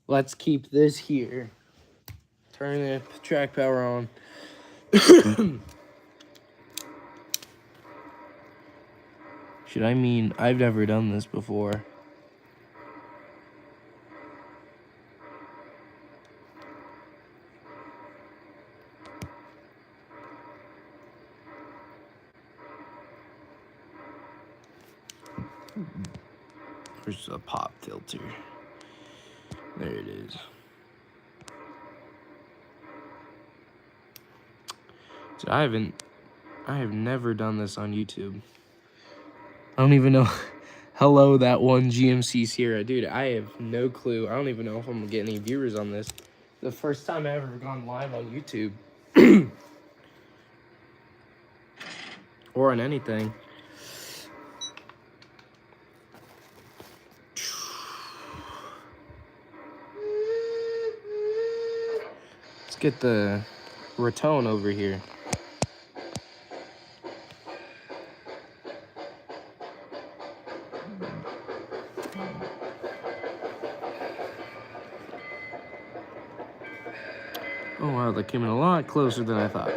Let's keep this here. Turn the track power on. Should I mean, I've never done this before. There's a pop filter. There it is. So I have never done this on YouTube. I don't even know. Hello, that one GMC Sierra. Dude, I have no clue. I don't even know if I'm gonna get any viewers on this. The first time I ever gone live on YouTube. Or on anything. Let's get the Ratone over here. Oh wow, that came in a lot closer than I thought.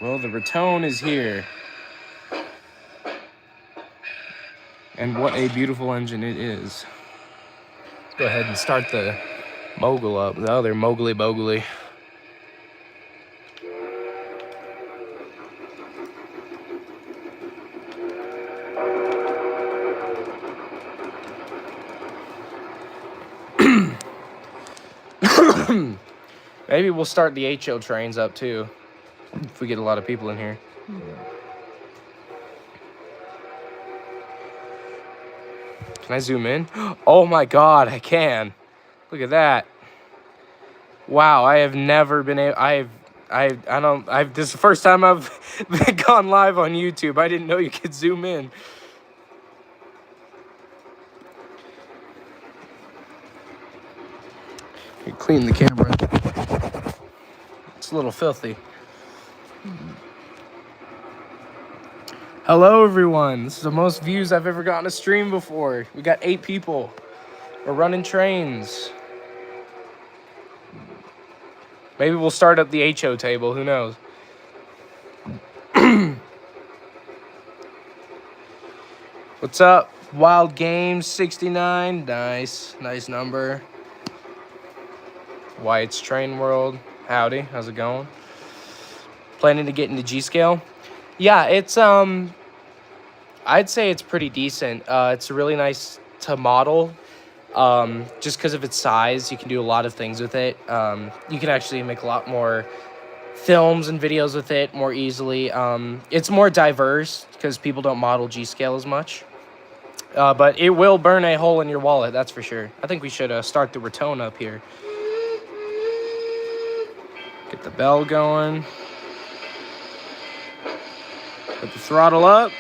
Well, the Ratone is here. And what a beautiful engine it is. Let's go ahead and start the Mogul up. The other Mowgli Bogly. Maybe we'll start the HO trains up too, if we get a lot of people in here. Can I zoom in? Oh my god, I can. Look at that. Wow, I have never been able, this is the first time I've gone live on YouTube. I didn't know you could zoom in. Clean the camera. It's a little filthy. Hello, everyone. This is the most views I've ever gotten a stream before. We got 8 people. We're running trains. Maybe we'll start up the HO table. Who knows? What's up? Wild Games 69. Nice number. White's Train World. Howdy. How's it going? Planning to get into G-Scale? Yeah, it's I'd say it's pretty decent. It's really nice to model. Just because of its size, you can do a lot of things with it. You can actually make a lot more films and videos with it more easily. It's more diverse because people don't model G-Scale as much. But it will burn a hole in your wallet, that's for sure. I think we should start the Ratone up here. Get the bell going. Put the throttle up.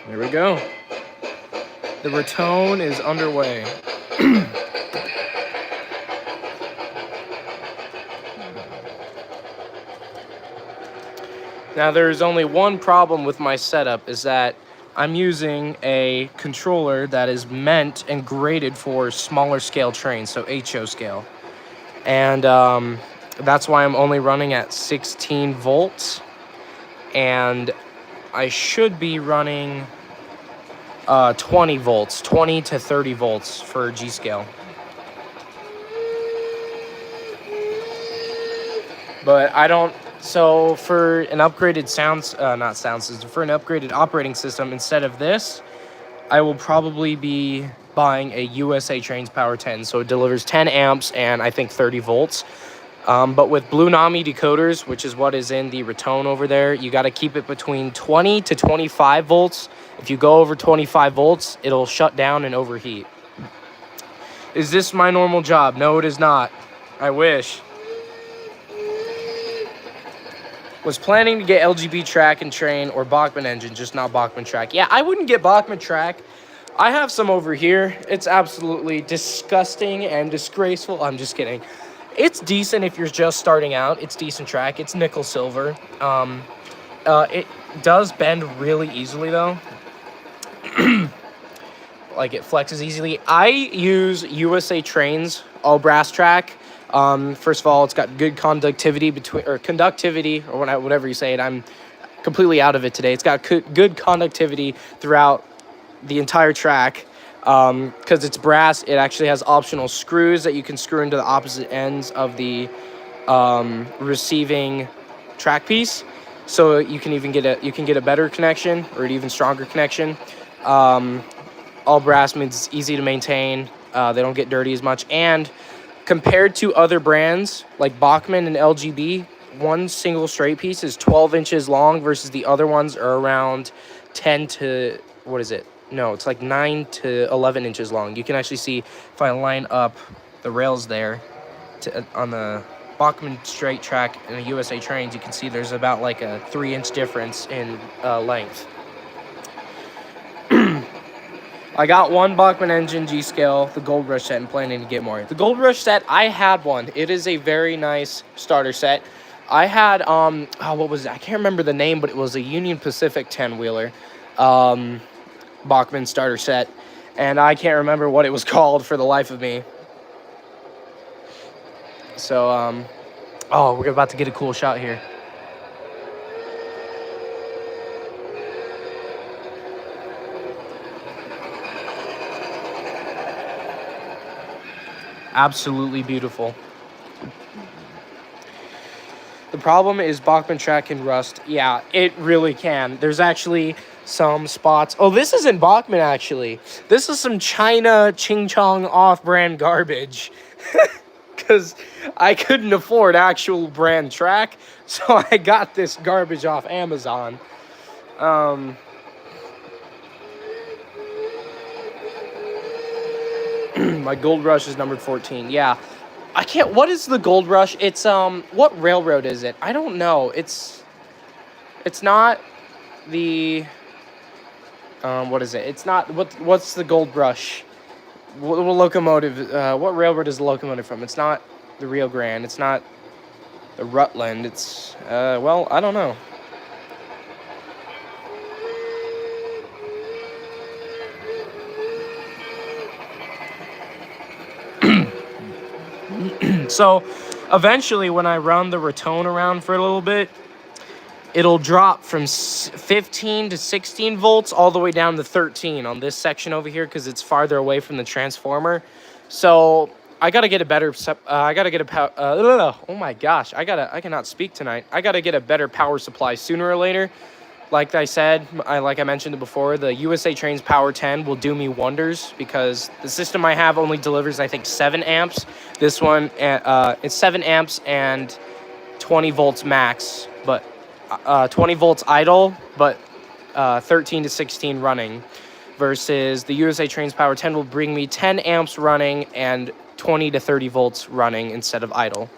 There we go. The Ratone is underway. Now, there's only one problem with my setup, is that I'm using a controller that is meant and graded for smaller scale trains, so HO scale. And that's why I'm only running at 16 volts. And I should be running 20 volts, 20 to 30 volts for G-Scale. But I don't, so for an upgraded for an upgraded operating system, instead of this, I will probably be buying a USA Trains Power 10. So it delivers 10 amps and I think 30 volts. But with Blue Nami decoders, which is what is in the Ratone over there, you got to keep it between 20 to 25 volts. If you go over 25 volts, it'll shut down and overheat. Is this my normal job? No, it is not. I wish. Was planning to get LGB track and train or Bachmann engine, just not Bachmann track. Yeah, I wouldn't get Bachmann track. I have some over here. It's absolutely disgusting and disgraceful. I'm just kidding. It's decent if you're just starting out. It's decent track. It's nickel silver. It does bend really easily though. Like it flexes easily. I use USA Trains all brass track. First of all, it's got good conductivity or whatever you say it. I'm completely out of it today. It's got good conductivity throughout the entire track. Because it's brass, it actually has optional screws that you can screw into the opposite ends of the receiving track piece, so you can get a better connection or an even stronger connection. All brass means it's easy to maintain. They don't get dirty as much, and compared to other brands like Bachmann and LGB, one single straight piece is 12 inches long versus the other ones are around 10 to, what is it? No, it's like 9 to 11 inches long. You can actually see if I line up the rails there on the Bachmann straight track and the USA Trains, you can see there's about like a 3-inch difference in length. I got one Bachmann engine G-scale, the Gold Rush set, and planning to get more. The Gold Rush set, I had one. It is a very nice starter set. I had, what was it? I can't remember the name, but it was a Union Pacific 10-wheeler. Bachmann starter set, and I can't remember what it was called for the life of me. So, oh, we're about to get a cool shot here. Absolutely beautiful. The problem is Bachmann track can rust. Yeah, it really can. There's actually some spots. Oh, this isn't Bachmann, actually. This is some China Ching Chong off-brand garbage. Because I couldn't afford actual brand track, so I got this garbage off Amazon. My Gold Rush is numbered 14. Yeah. I can't... What is the Gold Rush? It's, what railroad is it? I don't know. It's not the... what is it? It's not... What's the Gold Rush? What locomotive... what railroad is the locomotive from? It's not the Rio Grande. It's not the Rutland. It's... well, I don't know. So, eventually, when I run the Raton around for a little bit, it'll drop from 15 to 16 volts all the way down to 13 on this section over here because it's farther away from the transformer. So, I gotta get a better... oh my gosh, I cannot speak tonight. I gotta get a better power supply sooner or later. Like I said, like I mentioned before, the USA Trains Power 10 will do me wonders because the system I have only delivers, I think, 7 amps. This one, it's 7 amps and 20 volts max, but 20 volts idle, but 13 to 16 running. Versus the USA Trains Power 10 will bring me 10 amps running and 20 to 30 volts running instead of idle.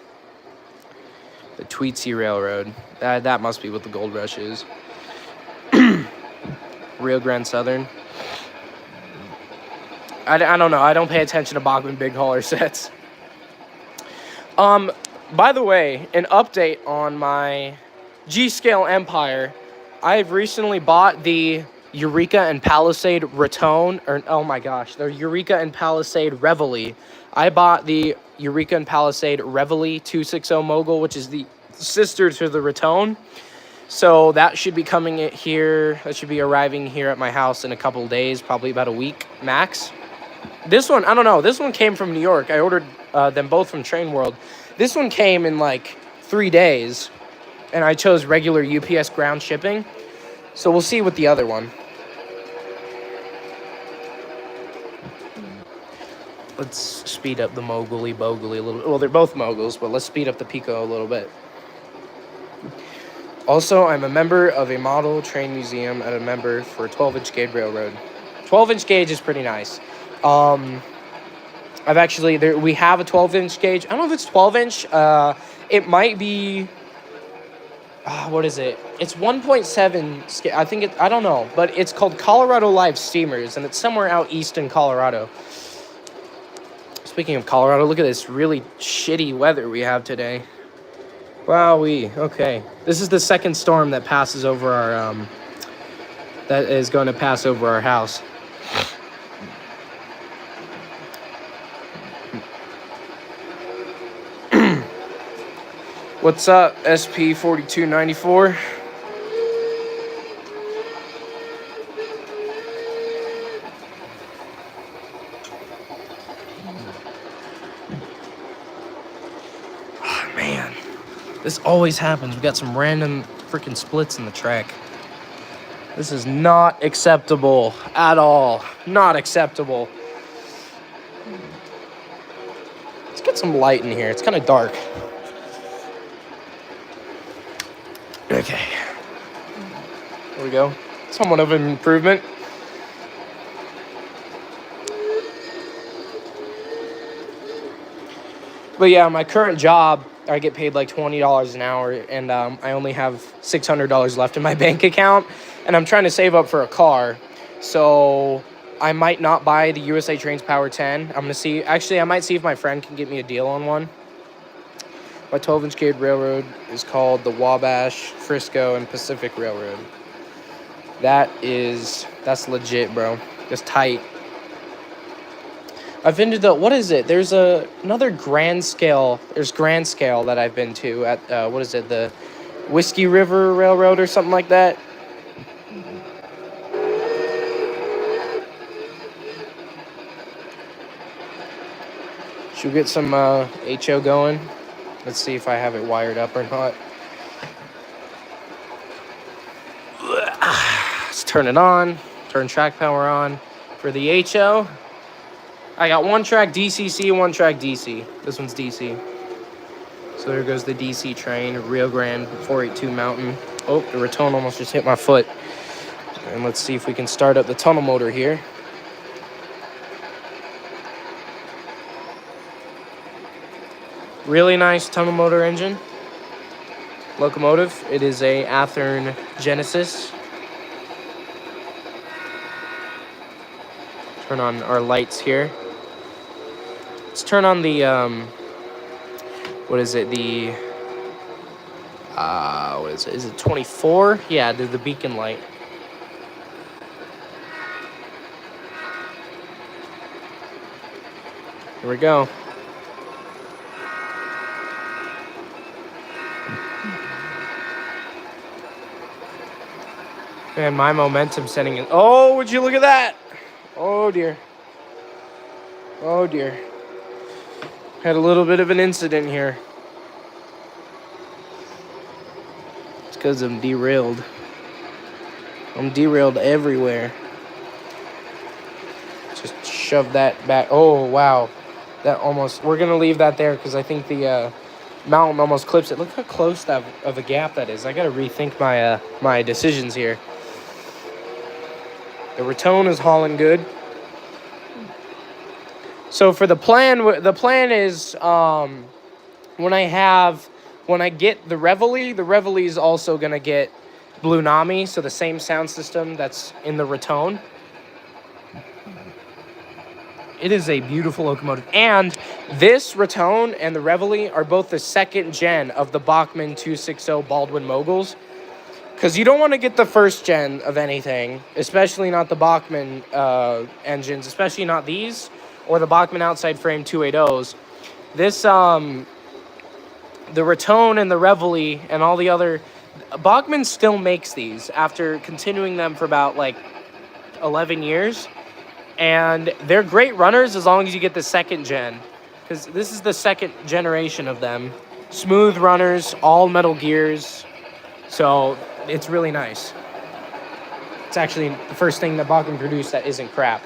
The Tweetsy Railroad. That must be what the Gold Rush is. Rio Grande Southern. I don't know. I don't pay attention to Bachmann big hauler sets. By the way, an update on my G-Scale Empire. I've recently bought the Eureka and Palisade Raton, or oh my gosh, the Eureka and Palisade Reveille. I bought the Eureka and Palisade Reveille 260 Mogul, which is the sister to the Raton. So that should be coming here. That should be arriving here at my house in a couple of days, probably about a week max. This one, I don't know. This one came from New York. I ordered them both from Train World. This one came in like 3 days, and I chose regular UPS ground shipping. So we'll see with the other one. Let's speed up the Mogul-y Bogle-y a little bit. Well, they're both Moguls, but let's speed up the Pico a little bit. Also, I'm a member of a model train museum and a member for a 12-inch gauge railroad. 12-inch gauge is pretty nice. I've actually... we have a 12-inch gauge. I don't know if it's 12-inch. It might be... what is it? It's 1.7. I think I don't know, but it's called Colorado Live Steamers, and it's somewhere out east in Colorado. Speaking of Colorado, look at this really shitty weather we have today. Wowee. Okay, this is the second storm that passes over our that is going to pass over our house. What's up, SP4294? Oh, man, this always happens. We got some random freaking splits in the track. This is not acceptable at all. Not acceptable. Let's get some light in here. It's kind of dark. Okay. There we go. Somewhat of an improvement. But yeah, my current job, I get paid like $20 an hour, and I only have $600 left in my bank account, and I'm trying to save up for a car. So I might not buy the USA Trains Power 10. I'm going to see. Actually, I might see if my friend can get me a deal on one. My 12-inch gauge railroad is called the Wabash, Frisco, and Pacific Railroad. That's legit, bro. That's tight. I've been to the, what is it? There's another grand scale. There's grand scale that I've been to at, what is it? The Whiskey River Railroad or something like that. Should we get some HO going? Let's see if I have it wired up or not. Let's turn it on. Turn track power on for the HO. I got one track DCC, one track DC. This one's DC. So there goes the DC train, Rio Grande 482 Mountain. Oh, the Raton almost just hit my foot. And let's see if we can start up the tunnel motor here. Really nice tunnel motor engine. Locomotive. It is a Athearn Genesis. Turn on our lights here. Let's turn on the, what is it? The, what is it? Is it 24? Yeah, the beacon light. Here we go. And my momentum setting in. Oh, would you look at that? Oh, dear. Oh, dear. Had a little bit of an incident here. It's because I'm derailed. I'm derailed everywhere. Just shove that back. Oh, wow. That almost... We're going to leave that there because I think the mountain almost clips it. Look how close of a gap that is. I got to rethink my decisions here. The Raton is hauling good. So for the plan is when I get the Reveille is also gonna get Blue Nami, so the same sound system that's in the Raton. It is a beautiful locomotive, and this Raton and the Reveille are both the second gen of the Bachmann 260 Baldwin Moguls. Because you don't want to get the first gen of anything, especially not the Bachmann engines, especially not these, or the Bachmann outside frame 280s. This, the Raton and the Reveille and all the other... Bachmann still makes these after continuing them for about, 11 years. And they're great runners as long as you get the second gen. Because this is the second generation of them. Smooth runners, all metal gears. So... It's really nice. It's actually the first thing that Bachmann produced that isn't crap.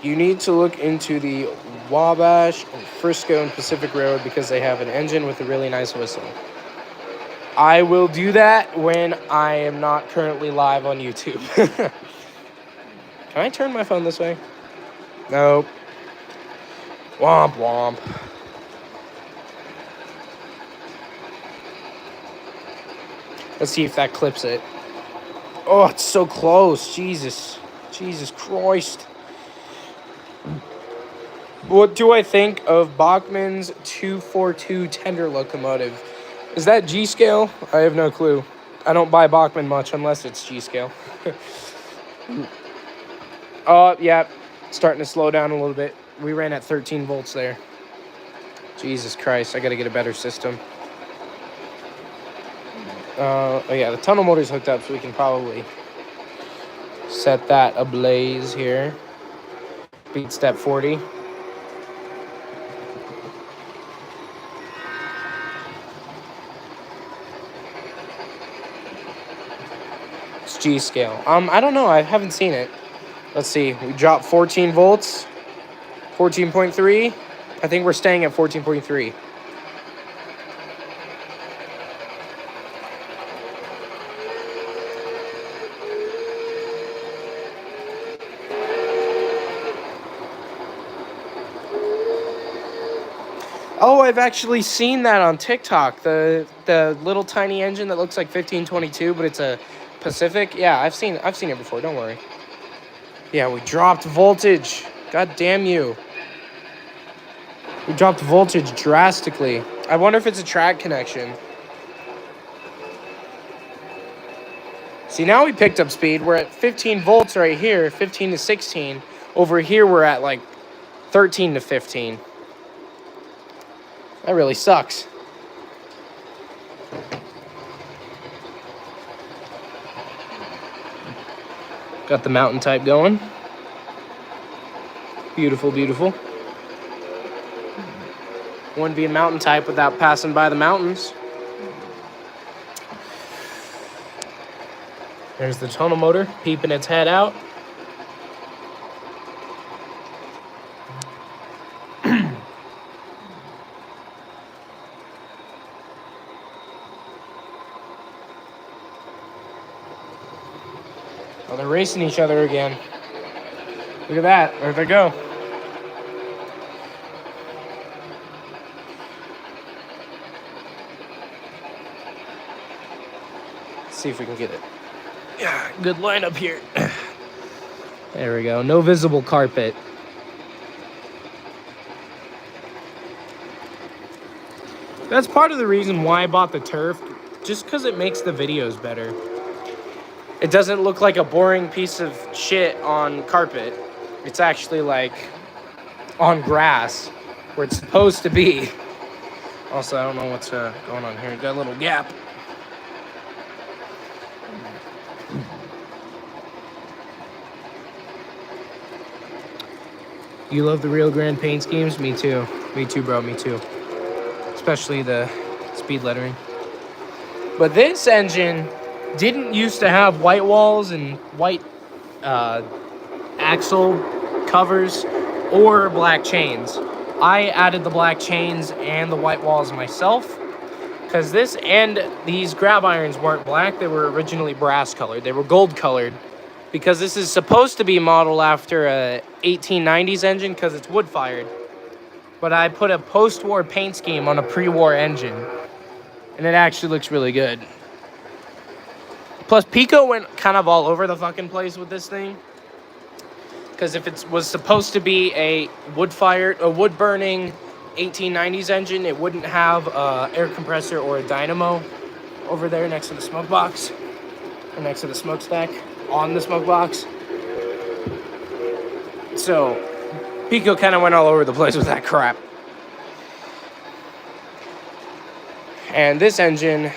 You need to look into the Wabash, and Frisco, and Pacific Railroad because they have an engine with a really nice whistle. I will do that when I am not currently live on YouTube. Can I turn my phone this way? Nope. Womp womp. Let's see if that clips it. Oh, it's so close. Jesus. Jesus Christ. What do I think of Bachmann's 242 tender locomotive? Is that G scale? I have no clue. I don't buy Bachmann much unless it's G scale. Oh, yeah. Starting to slow down a little bit. We ran at 13 volts there. Jesus Christ. I got to get a better system. Oh yeah, the tunnel motor's hooked up, so we can probably set that ablaze here. Beat step 40. It's G scale. I don't know. I haven't seen it. Let's see. We dropped 14 volts. 14.3. I think we're staying at 14.3. Oh, I've actually seen that on TikTok. The little tiny engine that looks like 1522, but it's a Pacific. Yeah, I've seen it before. Don't worry. Yeah, we dropped voltage. God damn you. We dropped voltage drastically. I wonder if it's a track connection. See, now we picked up speed. We're at 15 volts right here, 15 to 16. Over here, we're at like 13 to 15. That really sucks. Got the mountain type going. Beautiful, beautiful. Wouldn't be a mountain type without passing by the mountains. There's the tunnel motor peeping its head out. Oh, they're racing each other again. Look at that. There they go. Let's see if we can get it. Yeah, good lineup here. There we go. No visible carpet. That's part of the reason why I bought the turf, just because it makes the videos better. It doesn't look like a boring piece of shit on carpet. It's actually like on grass where it's supposed to be. Also, I don't know what's going on here. Got a little gap. You love the Rio Grande paint schemes? Me too. Me too, bro. Me too. Especially the speed lettering. But this engine didn't used to have white walls and white axle covers or black chains. I added the black chains and the white walls myself because this and these grab irons weren't black. They were originally brass colored. They were gold colored because this is supposed to be modeled after a 1890s engine because it's wood fired. But I put a post-war paint scheme on a pre-war engine and it actually looks really good. Plus, Pico went kind of all over the fucking place with this thing. Because if it was supposed to be a wood-burning 1890s engine, it wouldn't have an air compressor or a dynamo over there next to the smoke box. Or next to the smokestack on the smoke box. So, Pico kind of went all over the place with that crap. And this engine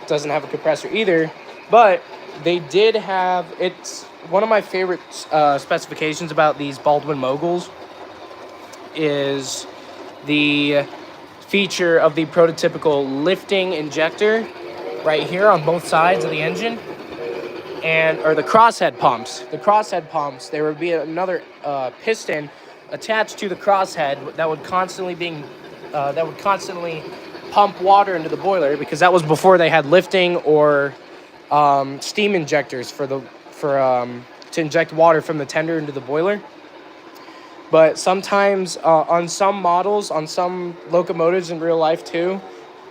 doesn't have a compressor either. But they did have, it's one of my favorite specifications about these Baldwin Moguls is the feature of the prototypical lifting injector right here on both sides of the engine, or the crosshead pumps. The crosshead pumps, there would be another piston attached to the crosshead that would constantly pump water into the boiler because that was before they had lifting or steam injectors to inject water from the tender into the boiler. But sometimes on some models, on some locomotives in real life too,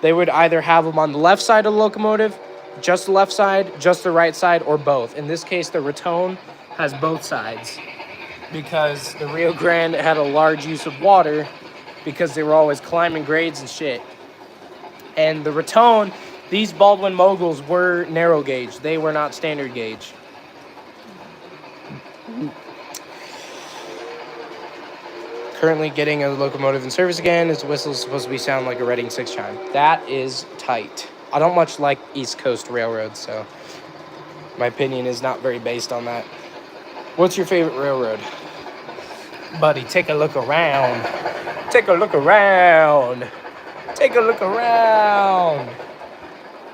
they would either have them on the left side of the locomotive, just the left side, just the right side, or both. In this case, the Raton has both sides because the Rio Grande had a large use of water because they were always climbing grades and shit. And the Raton, these Baldwin Moguls were narrow gauge. They were not standard gauge. Currently getting a locomotive in service again. Its whistle is supposed to be sound like a Reading 6 chime. That is tight. I don't much like East Coast railroads, so my opinion is not very based on that. What's your favorite railroad? Buddy, take a look around. Take a look around. Take a look around.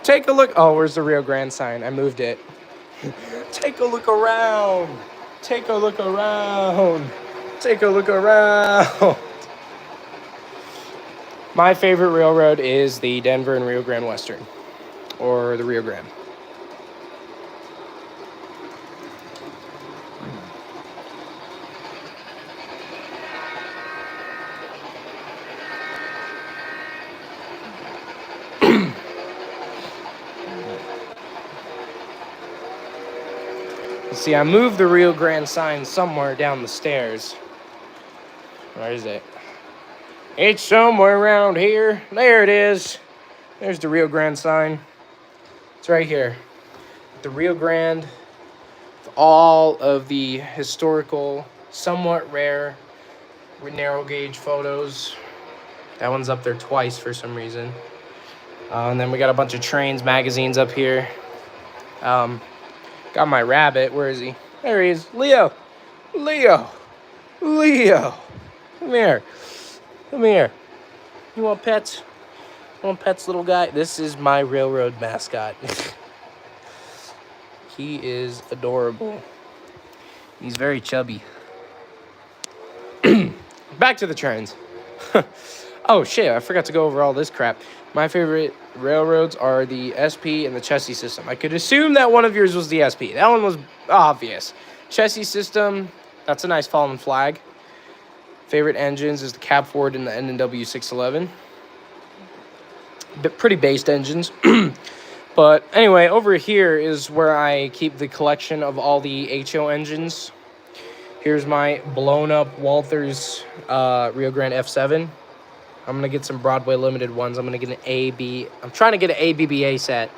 Take a look. Oh, where's the Rio Grande sign? I moved it. Take a look around. Take a look around. Take a look around. My favorite railroad is the Denver and Rio Grande Western, or the Rio Grande. See, I moved the Rio Grande sign somewhere down the stairs. Where is it? It's somewhere around here. There it is. There's the Rio Grande sign. It's right here. The Rio Grande, all of the historical, somewhat rare, narrow gauge photos. That one's up there twice for some reason. And then we got a bunch of trains, magazines up here. Got my rabbit. Where is he? There he is. Leo. Leo. Leo. Come here. Come here. You want pets? You want pets, little guy? This is my railroad mascot. He is adorable. He's very chubby. Back to the trains. Oh, shit. I forgot to go over all this crap. My favorite railroads are the SP and the chassis system. I could assume that one of yours was the SP. That one was obvious. Chassis system, that's a nice fallen flag. Favorite engines is the Cab Ford and the N&W 611. Pretty based engines. But anyway, over here is where I keep the collection of all the HO engines. Here's my blown up Walthers Rio Grande F7. I'm going to get some Broadway limited ones. I'm going to get I'm trying to get an ABBA set.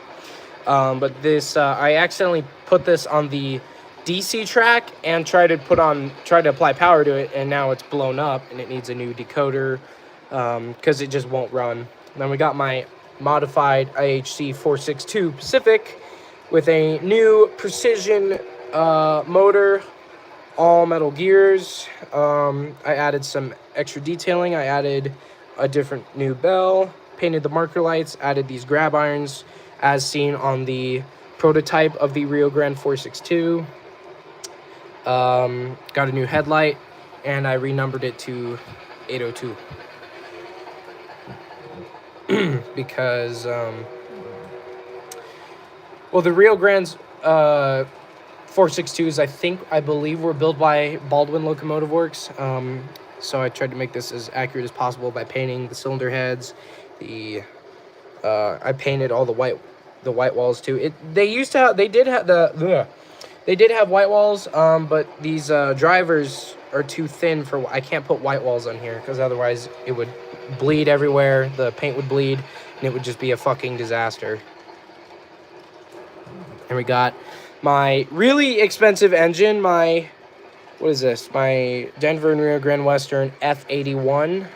But this, I accidentally put this on the DC track and tried to apply power to it, and now it's blown up and it needs a new decoder because it just won't run. Then we got my modified IHC 462 Pacific with a new precision motor, all metal gears. I added some extra detailing. I added a different new bell, painted the marker lights, added these grab irons as seen on the prototype of the Rio Grande 462. Got a new headlight, and I renumbered it to 802 because well, the Rio Grande's 462s I believe were built by Baldwin Locomotive Works. So I tried to make this as accurate as possible by painting the cylinder heads. I painted all the white walls too. They did have white walls, but these drivers are too thin for. I can't put white walls on here because otherwise it would bleed everywhere. The paint would bleed, and it would just be a fucking disaster. And we got my really expensive engine. What is this? My Denver and Rio Grande Western F81.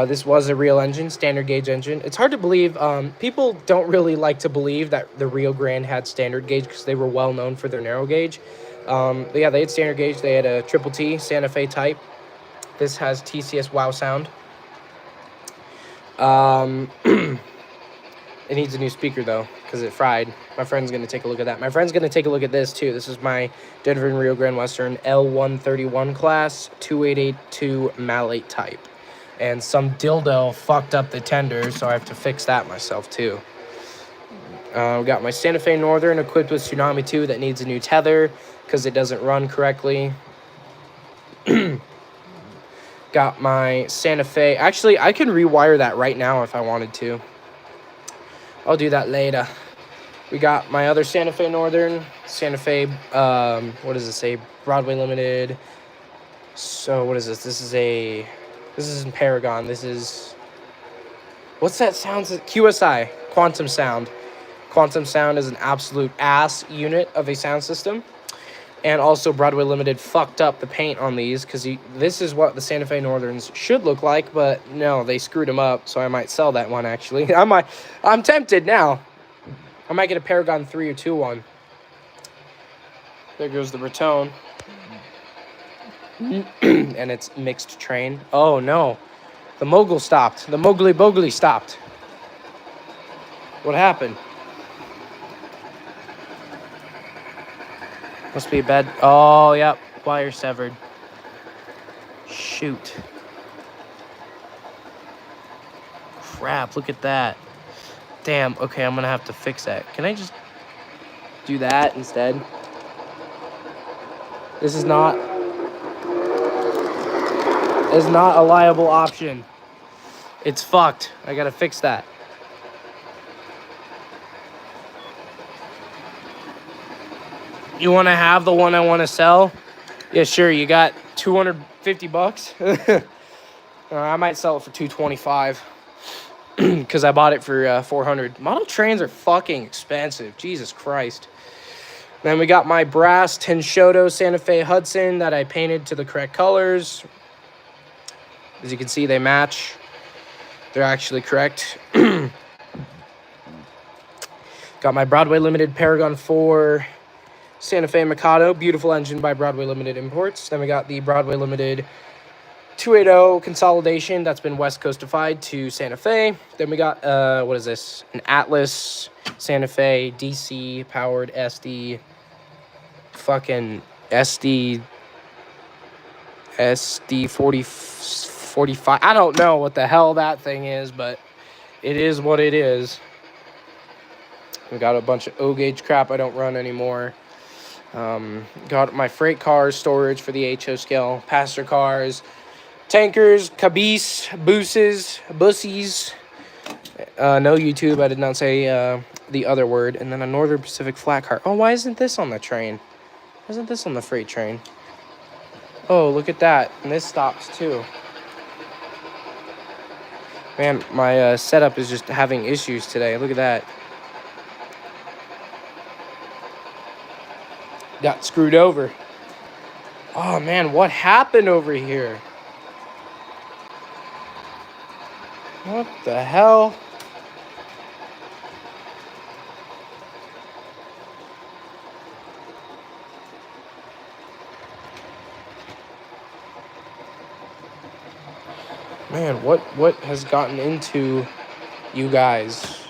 This was a real engine, standard gauge engine. It's hard to believe. People don't really like to believe that the Rio Grande had standard gauge because they were well known for their narrow gauge. But yeah, they had standard gauge. They had a Triple T Santa Fe type. This has TCS wow sound. It needs a new speaker though because it fried. My friend's going to take a look at that. My friend's going to take a look at this too. This is my Denver and Rio Grande Western L131 class 2882 malate type. And some dildo fucked up the tender, so I have to fix that myself too. We got my Santa Fe Northern equipped with Tsunami 2 that needs a new tether because it doesn't run correctly. Got my Santa Fe. Actually, I can rewire that right now if I wanted to. I'll do that later. We got my other Santa Fe Northern, Santa Fe, what does it say? Broadway Limited. So what is this? This is in Paragon. This is, what's that sound? QSI, Quantum Sound. Quantum Sound is an absolute ass unit of a sound system. And also Broadway Limited fucked up the paint on these because this is what the Santa Fe Northerns should look like, but no, they screwed them up, so I might sell that one actually. I'm tempted now. I might get a Paragon 3 or 2 one. There goes the Bertone. And it's mixed train. Oh no. The mogul stopped. The Mowgli Bogli stopped. What happened? Must be a bad... Oh, yep. Wire severed. Shoot. Crap, look at that. Damn, okay, I'm gonna have to fix that. Can I just do that instead? This is not a liable option. It's fucked. I gotta fix that. You wanna have the one I wanna sell? Yeah, sure, you got 250 bucks? I might sell it for 225. Because I bought it for 400. Model trains are fucking expensive. Jesus Christ. Then we got my brass Tenshoto Santa Fe Hudson that I painted to the correct colors. As you can see, they match. They're actually correct. Got my Broadway Limited Paragon 4 Santa Fe Mikado. Beautiful engine by Broadway Limited Imports. Then we got the Broadway Limited 280 consolidation that's been West Coastified to Santa Fe. Then we got, what is this? An Atlas Santa Fe DC powered SD, fucking SD 45. I don't know what the hell that thing is, but it is what it is. We got a bunch of O-gauge crap I don't run anymore. Got my freight cars storage for the HO scale, passenger cars, tankers, caboose, bussies. No YouTube, I did not say the other word. And then a Northern Pacific flat car. Oh, why isn't this on the train? Why isn't this on the freight train? Oh, look at that. And this stops too. Man, my setup is just having issues today. Look at that. Got screwed over. Oh man, what happened over here? What the hell? Man, what has gotten into you guys?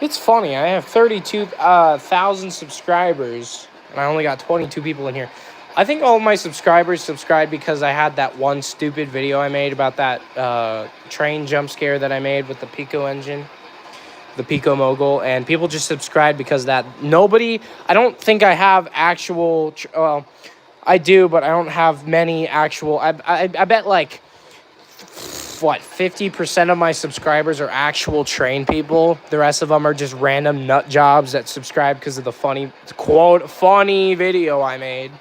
It's funny, I have 32,000 subscribers, and I only got 22 people in here. I think all of my subscribers subscribed because I had that one stupid video I made about that train jump scare that I made with the Pico engine, the Pico Mogul, and people just subscribed because that. Nobody, I don't think I have actual, well, I do, but I don't have many actual, I bet like, what, 50% of my subscribers are actual train people. The rest of them are just random nut jobs that subscribe because of the funny, quote, funny video I made.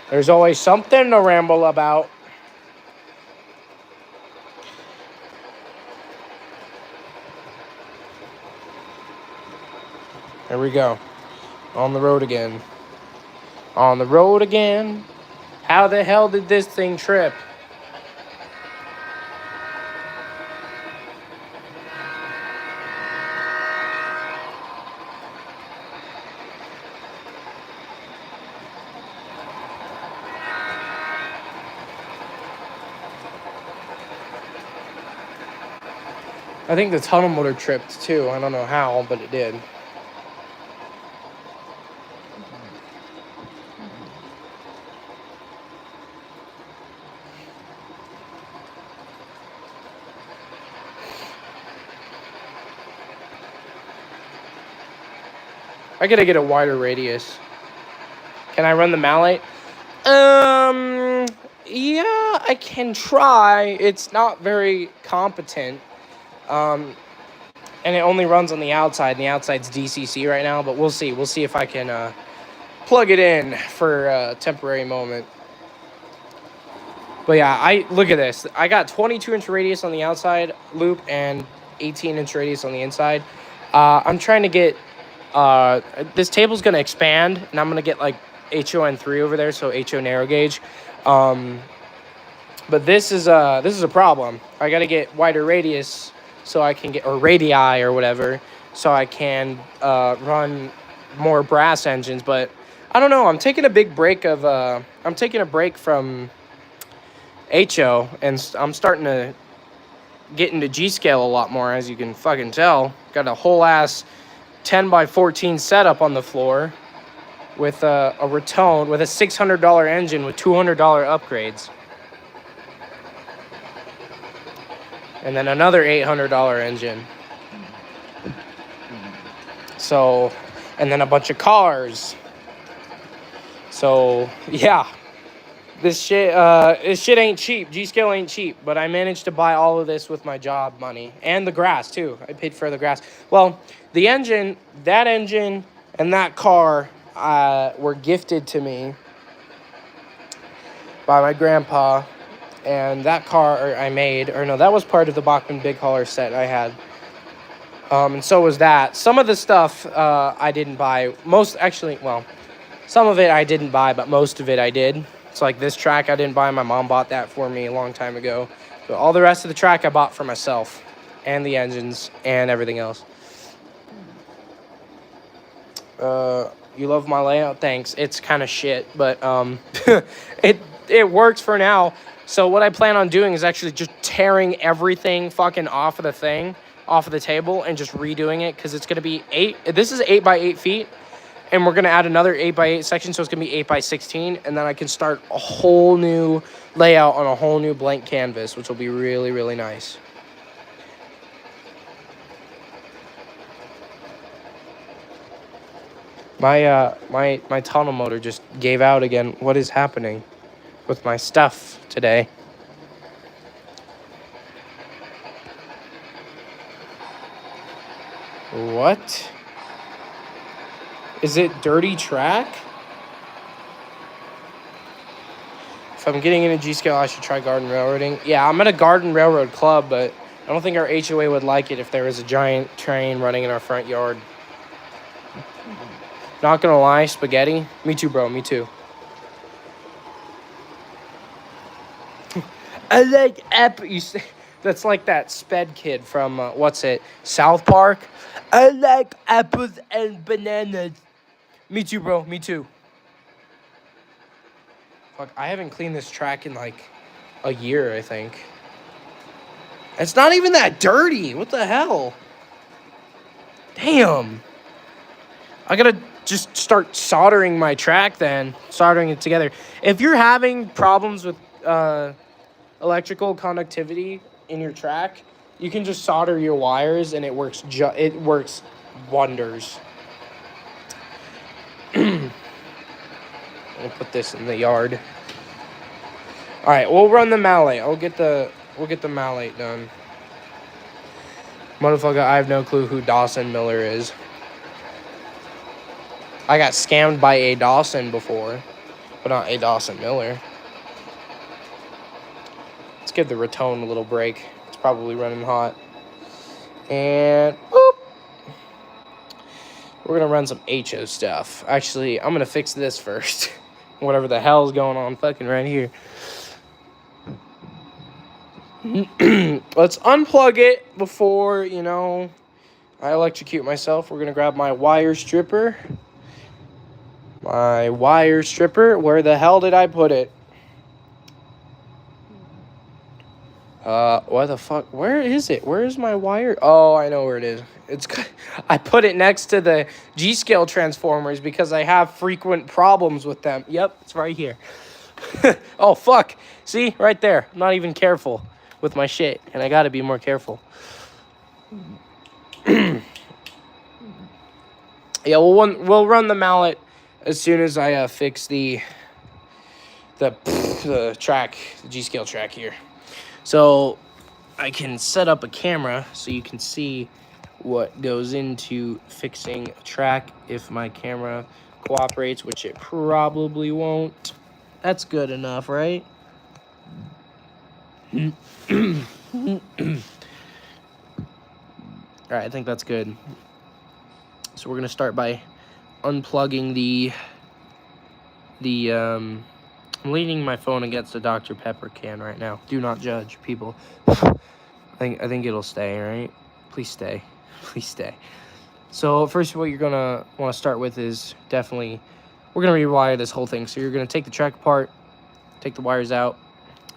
There's always something to ramble about. Here we go. On the road again. On the road again. How the hell did this thing trip? I think the tunnel motor tripped too. I don't know how, but it did. I gotta get a wider radius. Can I run the mallet? Yeah, I can try. It's not very competent. And it only runs on the outside, and the outside's DCC right now, but we'll see. We'll see if I can plug it in for a temporary moment. But yeah, look at this. I got 22-inch radius on the outside loop and 18-inch radius on the inside. I'm trying to get... this table's going to expand, and I'm going to get, like, HON3 over there, so HO narrow gauge. But this is a problem. I got to get wider radius so I can get... or radii or whatever, so I can run more brass engines. But I don't know. I'm taking a big break of... I'm taking a break from... HO, and I'm starting to get into G-scale a lot more, as you can fucking tell. Got a whole ass 10x14 setup on the floor with a Ratone with a $600 engine with $200 upgrades, and then another $800 engine. So, and then a bunch of cars. So yeah. This shit ain't cheap. G-scale ain't cheap, but I managed to buy all of this with my job money. And the grass, too. I paid for the grass. Well, the engine, that engine, and that car were gifted to me by my grandpa. And that car I made, or no, that was part of the Bachmann Big Hauler set I had. And so was that. Some of the stuff I didn't buy. Some of it I didn't buy, but most of it I did. It's like this track I didn't buy. My mom bought that for me a long time ago. But all the rest of the track I bought for myself. And the engines and everything else. You love my layout? Thanks. It's kind of shit, but it works for now. So what I plan on doing is actually just tearing everything fucking off of the thing, off of the table, and just redoing it, because it's going to be 8. This is 8 by 8 feet. And we're going to add another 8x8 section, so it's going to be 8x16. And then I can start a whole new layout on a whole new blank canvas, which will be really, really nice. My tunnel motor just gave out again. What is happening with my stuff today? What? Is it dirty track? If I'm getting into G-scale, I should try garden railroading. Yeah, I'm at a garden railroad club, but I don't think our HOA would like it if there was a giant train running in our front yard. Not gonna lie, spaghetti. Me too, bro. Me too. I like apple. That's like that sped kid from South Park. I like apples and bananas. Me too, bro. Me too. Fuck, I haven't cleaned this track in like a year, I think. It's not even that dirty. What the hell? Damn. I gotta just start soldering my track then. Soldering it together. If you're having problems with electrical conductivity in your track, you can just solder your wires and it works wonders. I'll put this in the yard. All right, we'll run the mallet. We'll get the mallet done. Motherfucker, I have no clue who Dawson Miller is. I got scammed by A. Dawson before, but not A. Dawson Miller. Let's give the Ratone a little break. It's probably running hot. And boop. We're going to run some HO stuff. Actually, I'm going to fix this first. Whatever the hell's going on fucking right here. Let's unplug it before, I electrocute myself. We're going to grab my wire stripper. My wire stripper. Where the hell did I put it? What the fuck? Where is it? Where is my wire? Oh, I know where it is. I put it next to the G-scale transformers because I have frequent problems with them. Yep, it's right here. Oh, fuck. See? Right there. I'm not even careful with my shit, and I gotta be more careful. Yeah, we'll run the mallet as soon as I fix the track, the G scale track here. So I can set up a camera so you can see what goes into fixing a track if my camera cooperates, which it probably won't. That's good enough, right? All right, I think that's good. So we're gonna start by unplugging I'm leaning my phone against the Dr. Pepper can right now. Do not judge, people. I think it'll stay, right? Please stay. Please stay. So first, what you're gonna want to start with is definitely, we're gonna rewire this whole thing. So you're gonna take the track apart, take the wires out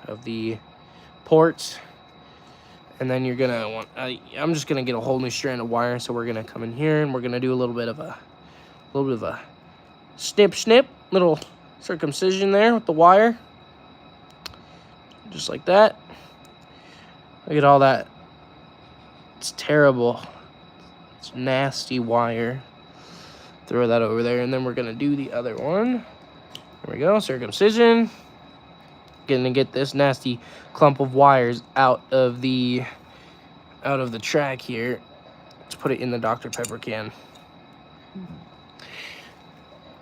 of the ports, and then you're gonna want. I'm just gonna get a whole new strand of wire. So we're gonna come in here and we're gonna do a little bit of a snip, little circumcision there with the wire, just like that. Look at all that. It's terrible. It's nasty wire. Throw that over there, and then we're gonna do the other one. There we go, circumcision. Gonna get this nasty clump of wires out of the track here. Let's put it in the Dr. Pepper can.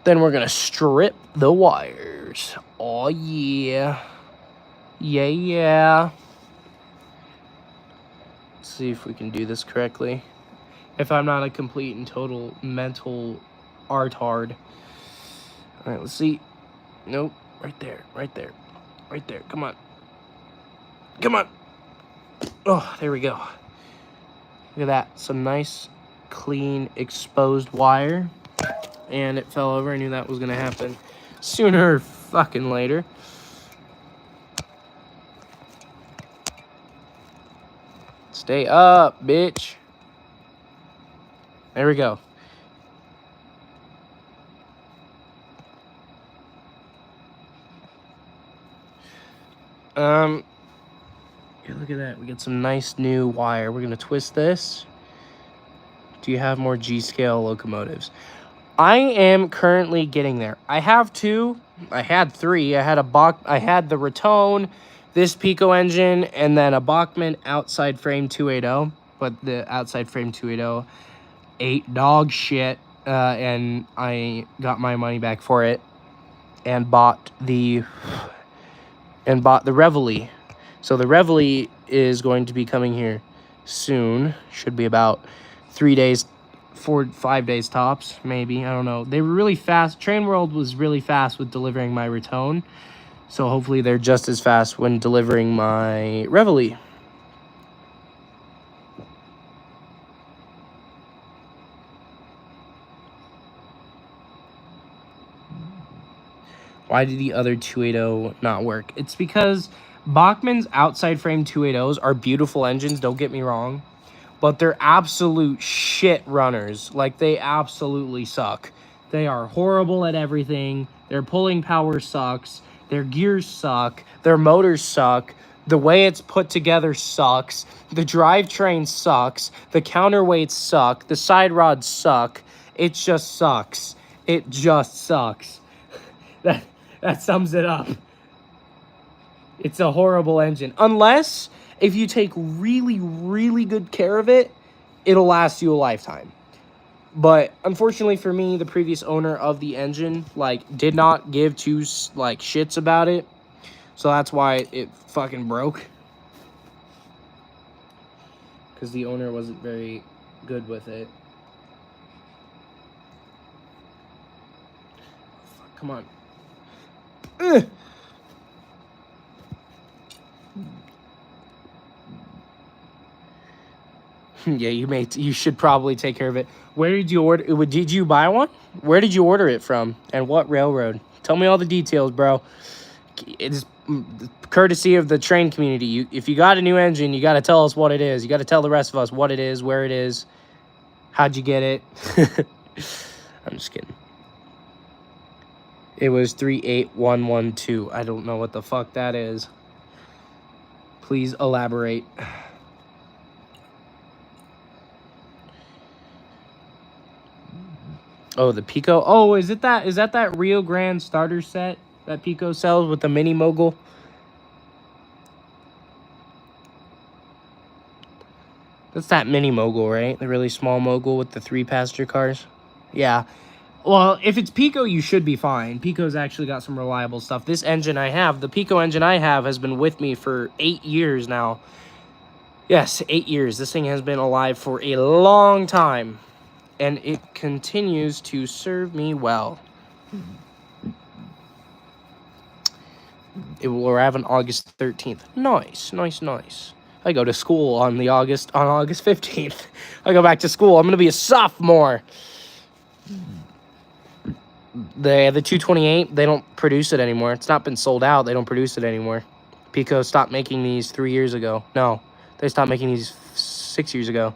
Then we're gonna strip the wires. Oh yeah. Yeah. Let's see if we can do this correctly. If I'm not a complete and total mental artard. All right, let's see. Nope, right there. Come on. Oh, there we go. Look at that. Some nice, clean, exposed wire. And it fell over. I knew that was going to happen sooner or fucking later. Stay up, bitch. There we go. Yeah, look at that. We get some nice new wire. We're gonna twist this. Do you have more G-scale locomotives? I am currently getting there. I have two. I had three. I had the Raton, this Pico engine, and then a Bachmann outside frame 280. But the outside frame 280 ate dog shit, and I got my money back for it and bought the Reveille. So the Reveille is going to be coming here soon. Should be about 3 days, 5 days tops, maybe. I don't know. They were really fast. Train World was really fast with delivering my Raton. So hopefully they're just as fast when delivering my Reveille. Why did the other 280 not work? It's because Bachmann's outside frame 280s are beautiful engines, don't get me wrong. But they're absolute shit runners. Like, they absolutely suck. They are horrible at everything. Their pulling power sucks. Their gears suck. Their motors suck. The way it's put together sucks. The drivetrain sucks. The counterweights suck. The side rods suck. It just sucks. It just sucks. That sums it up. It's a horrible engine. Unless, if you take really, really good care of it, it'll last you a lifetime. But unfortunately for me, the previous owner of the engine, did not give two, shits about it. So that's why it fucking broke. Because the owner wasn't very good with it. Fuck, come on. Ugh. Yeah, you should probably take care of it. Where did you order? Did you buy one? Where did you order it from? And what railroad? Tell me all the details, bro. It's courtesy of the train community. If you got a new engine, you got to tell us what it is. You got to tell the rest of us what it is, where it is, how'd you get it. I'm just kidding. It was 38112. I don't know what the fuck that is. Please elaborate. Oh, the Pico. Oh, is that Rio Grande starter set that Pico sells with the mini mogul? That's that mini mogul, right? The really small mogul with the 3-passenger cars. Yeah. Well, if it's Pico, you should be fine. Pico's actually got some reliable stuff. This engine I have, the Pico engine I have, has been with me for 8 years now. Yes, 8 years. This thing has been alive for a long time. And it continues to serve me well. It will arrive on August 13th. Nice, nice, nice. I go to school on August 15th. I go back to school. I'm gonna be a sophomore. The 228, they don't produce it anymore. It's not been sold out. They don't produce it anymore. Pico stopped making these 3 years ago. No, they stopped making these 6 years ago.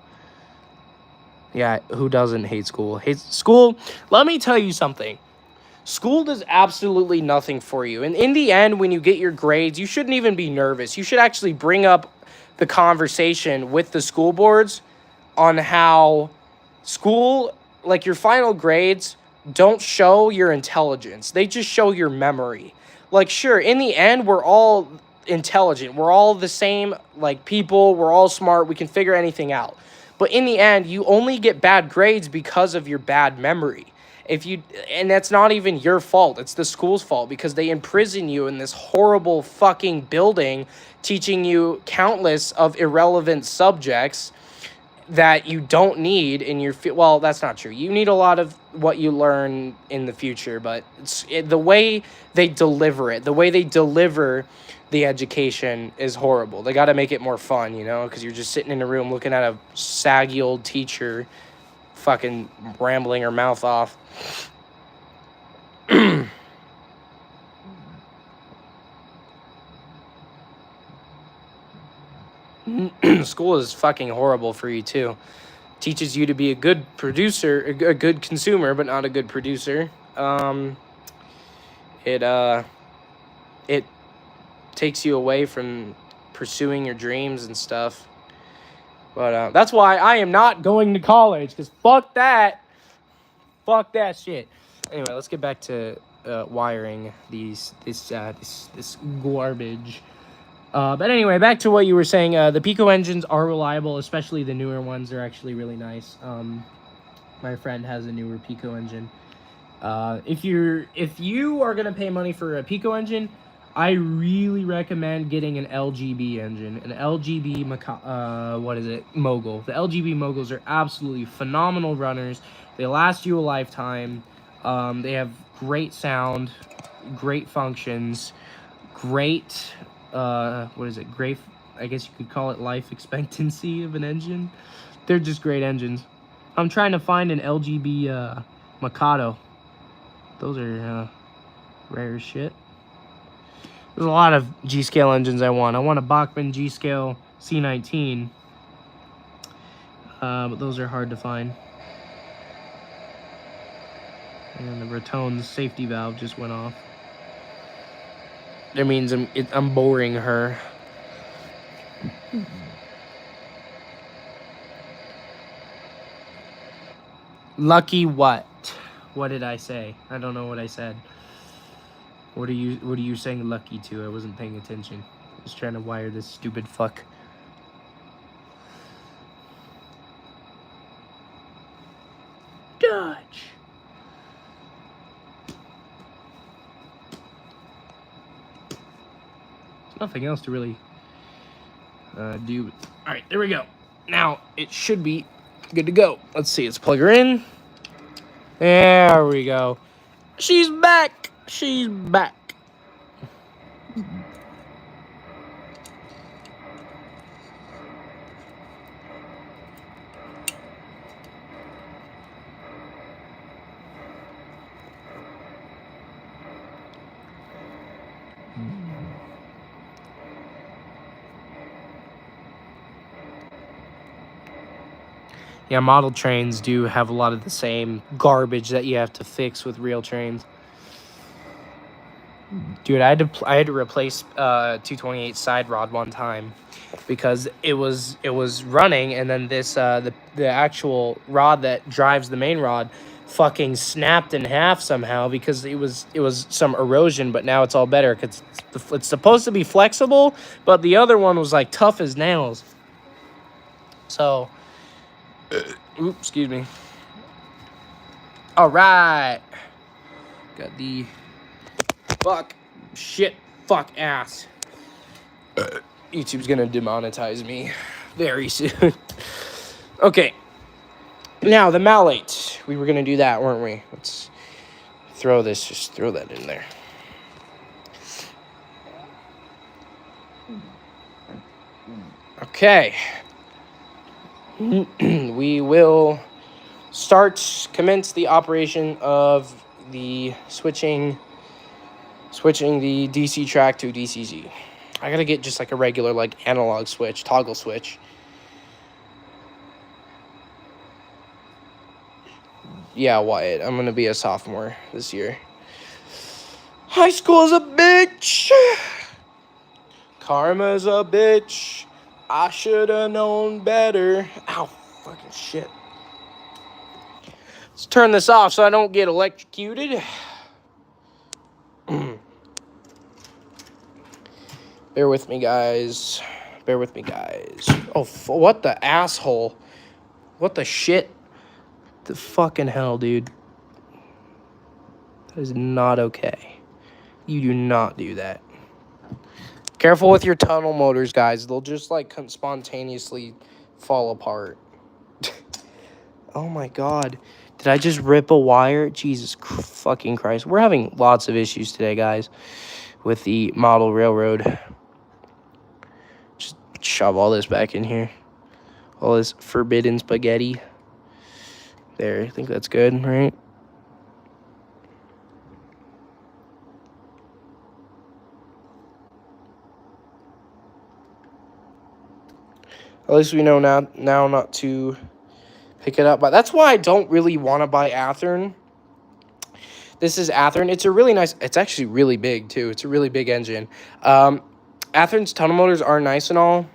Yeah, who doesn't hate school? Hates school. Let me tell you something. School does absolutely nothing for you. And in the end, when you get your grades, you shouldn't even be nervous. You should actually bring up the conversation with the school boards on how school, like your final grades, don't show your intelligence. They just show your memory. Like, sure, in the end, we're all intelligent. We're all the same, like, people. We're all smart. We can figure anything out. But in the end, you only get bad grades because of your bad memory. And that's not even your fault. It's the school's fault because they imprison you in this horrible fucking building, teaching you countless of irrelevant subjects that you don't need in your well, that's not true. You need a lot of what you learn in the future, but the way they deliver it, the way they deliver the education is horrible. They got to make it more fun, you know, because you're just sitting in a room looking at a saggy old teacher fucking rambling her mouth off. School is fucking horrible for you too. Teaches you to be a good producer, a good consumer, but not a good producer. It takes you away from pursuing your dreams and stuff. But that's why I am not going to college, because fuck that. Fuck that shit. Anyway, let's get back to wiring this garbage. But anyway, back to what you were saying. The Pico engines are reliable, especially the newer ones. They're actually really nice. My friend has a newer Pico engine. If you are gonna pay money for a Pico engine, I really recommend getting an LGB engine, an LGB Mogul. The LGB Moguls are absolutely phenomenal runners. They last you a lifetime. They have great sound, great functions, great great, I guess you could call it life expectancy of an engine. They're just great engines. I'm trying to find an LGB Mikado. Those are rare as shit. There's a lot of G-scale engines I want. I want a Bachmann G-scale C19. But those are hard to find. And the Ratone's safety valve just went off. That means I'm boring her. Lucky what? What did I say? I don't know what I said. What are you saying lucky to? I wasn't paying attention. I was trying to wire this stupid fuck. Dodge. There's nothing else to really do. All right, there we go. Now it should be good to go. Let's see. Let's plug her in. There we go. She's back. She's back. Yeah, model trains do have a lot of the same garbage that you have to fix with real trains. Dude, I had to replace 228 side rod one time because it was running, and then this the actual rod that drives the main rod fucking snapped in half somehow because it was some erosion, but now it's all better because it's supposed to be flexible, but the other one was like tough as nails. So, oops, excuse me. All right, got the fuck shit fuck ass. YouTube's gonna demonetize me very soon. Okay. Now, the malate. We were going to do that, weren't we? Let's throw this. Just throw that in there. Okay. We will commence the operation of the switching the DC track to DCZ. I got to get just like a regular like analog switch, toggle switch. Yeah, Wyatt, I'm going to be a sophomore this year. High school is a bitch. Karma's a bitch. I should have known better. Ow, fucking shit. Let's turn this off so I don't get electrocuted. Bear with me, guys. Bear with me, guys. Oh, what the asshole? What the shit? The fucking hell, dude. That is not okay. You do not do that. Careful with your tunnel motors, guys. They'll just, like, spontaneously fall apart. Oh, my God. Did I just rip a wire? Jesus fucking Christ. We're having lots of issues today, guys, with the model railroad. Just shove all this back in here. All this forbidden spaghetti. There, I think that's good, right? At least we know now not to pick it up. But that's why I don't really want to buy Athearn. This is Athearn. It's a really nice... It's actually really big, too. It's a really big engine. Athearn's tunnel motors are nice and all,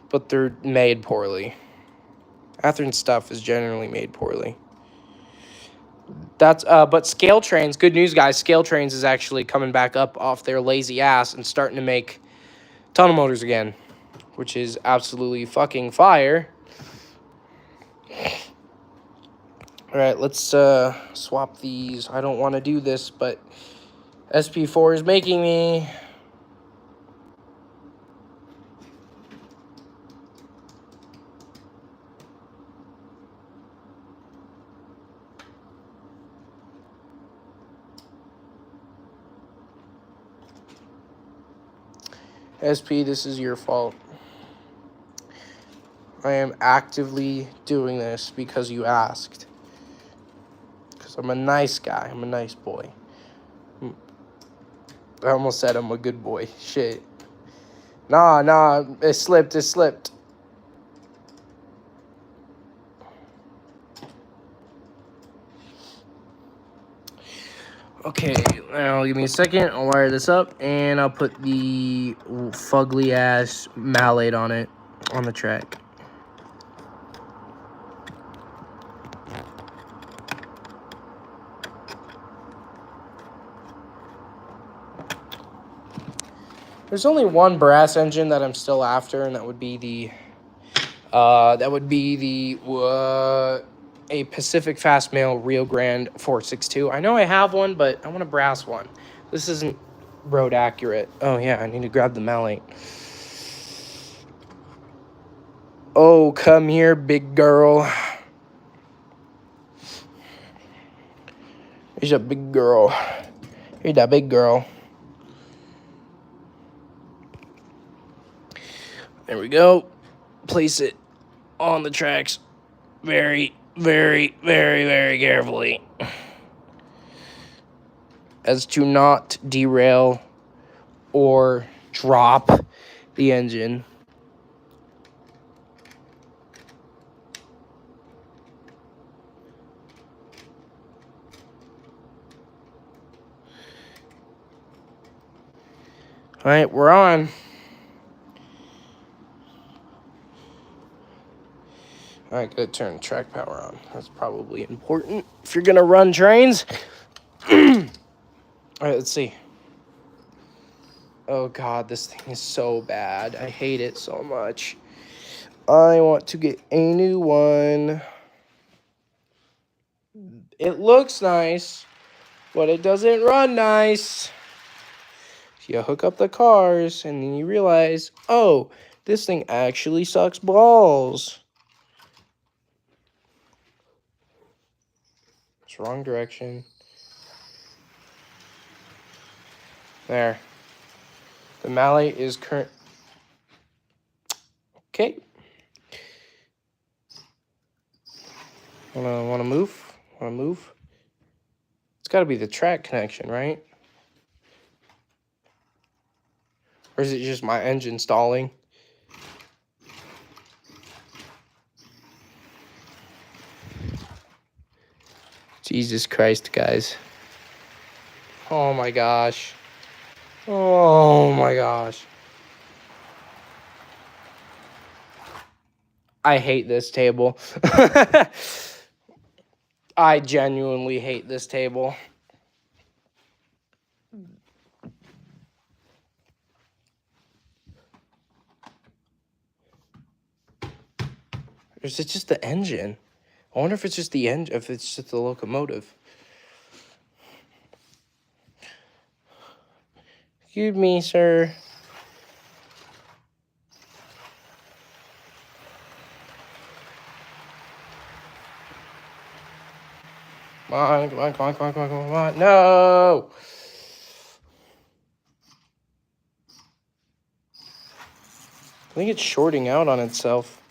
but they're made poorly. Athearn stuff is generally made poorly. But Scale Trains, good news, guys. Scale Trains is actually coming back up off their lazy ass and starting to make tunnel motors again, which is absolutely fucking fire. All right, let's swap these. I don't want to do this, but SP4 is making me. SP, this is your fault. I am actively doing this because you asked. Because I'm a nice guy. I'm a nice boy. I almost said I'm a good boy. Shit. Nah. It slipped. Okay, now give me a second. I'll wire this up, and I'll put the fugly-ass malate on it, on the track. There's only one brass engine that I'm still after, and that would be the a Pacific Fast Mail Rio Grande 462. I know I have one, but I want a brass one. This isn't road accurate. Oh yeah, I need to grab the malate. Oh, come here, big girl. Here's a big girl. Here's that big girl. There we go. Place it on the tracks very, very, very, very carefully, as to not derail or drop the engine. All right, we're on. I gotta turn track power on. That's probably important if you're gonna run trains. All right, let's see. Oh god, this thing is so bad. I hate it so much. I want to get a new one. It looks nice, but it doesn't run nice. You hook up the cars, and then you realize, oh, this thing actually sucks balls. It's wrong direction. There. The mallet is current. Okay. Wanna move? Wanna move? It's gotta be the track connection, right? Or is it just my engine stalling? Jesus Christ, guys. Oh my gosh. Oh my gosh. I hate this table. I genuinely hate this table. Or is it just the engine? I wonder if it's just the engine, if it's just the locomotive. Excuse me, sir. Come on, come on, come on, come on, come on, come on. No! I think it's shorting out on itself.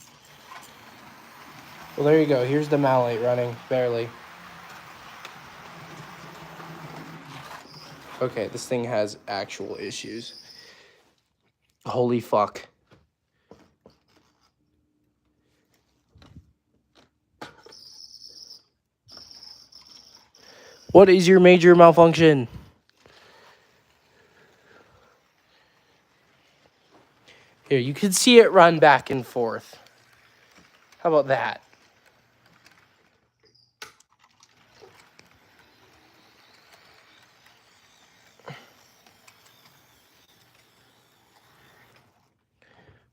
Well, there you go. Here's the mallet running, barely. Okay, this thing has actual issues. Holy fuck. What is your major malfunction? Here, you can see it run back and forth. How about that?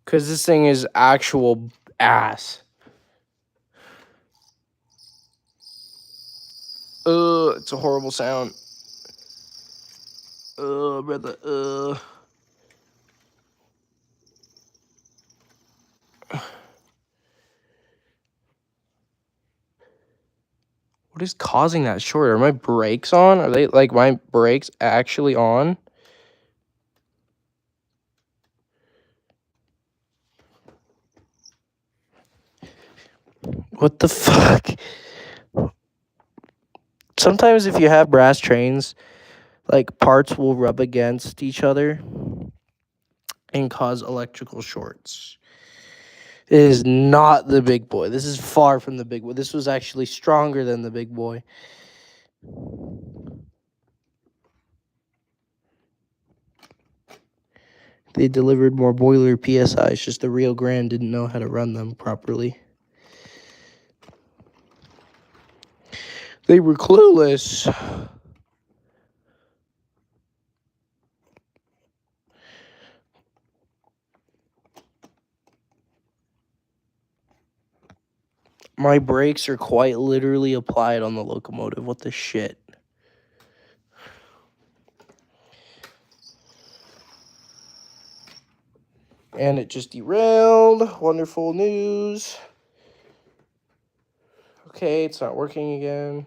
Because this thing is actual ass. It's a horrible sound. Brother, What is causing that short? Are my brakes on? Are they, like, my brakes actually on? What the fuck? Sometimes if you have brass trains, like, parts will rub against each other and cause electrical shorts. It is not the big boy. This is far from the big boy. This was actually stronger than the big boy. They delivered more boiler PSI. It's just the Rio Grande didn't know how to run them properly. They were clueless. My brakes are quite literally applied on the locomotive. What the shit? And it just derailed. Wonderful news. Okay, it's not working again.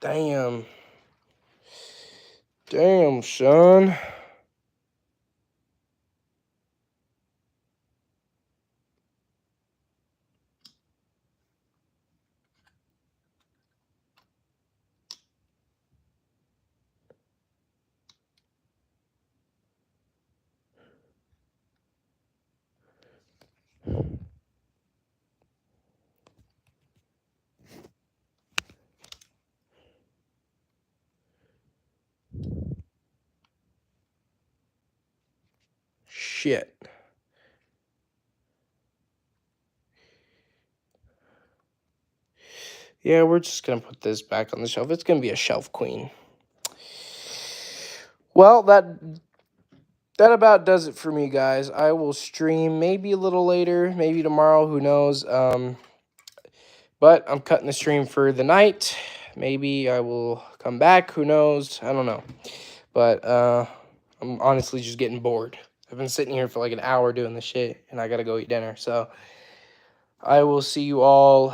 Damn. Damn, son. shit. Yeah, we're just going to put this back on the shelf. It's going to be a shelf queen. Well, that about does it for me, guys. I will stream maybe a little later, maybe tomorrow, who knows. But I'm cutting the stream for the night. Maybe I will come back, who knows. I don't know. But I'm honestly just getting bored. I've been sitting here for like an hour doing this shit, and I got to go eat dinner. So I will see you all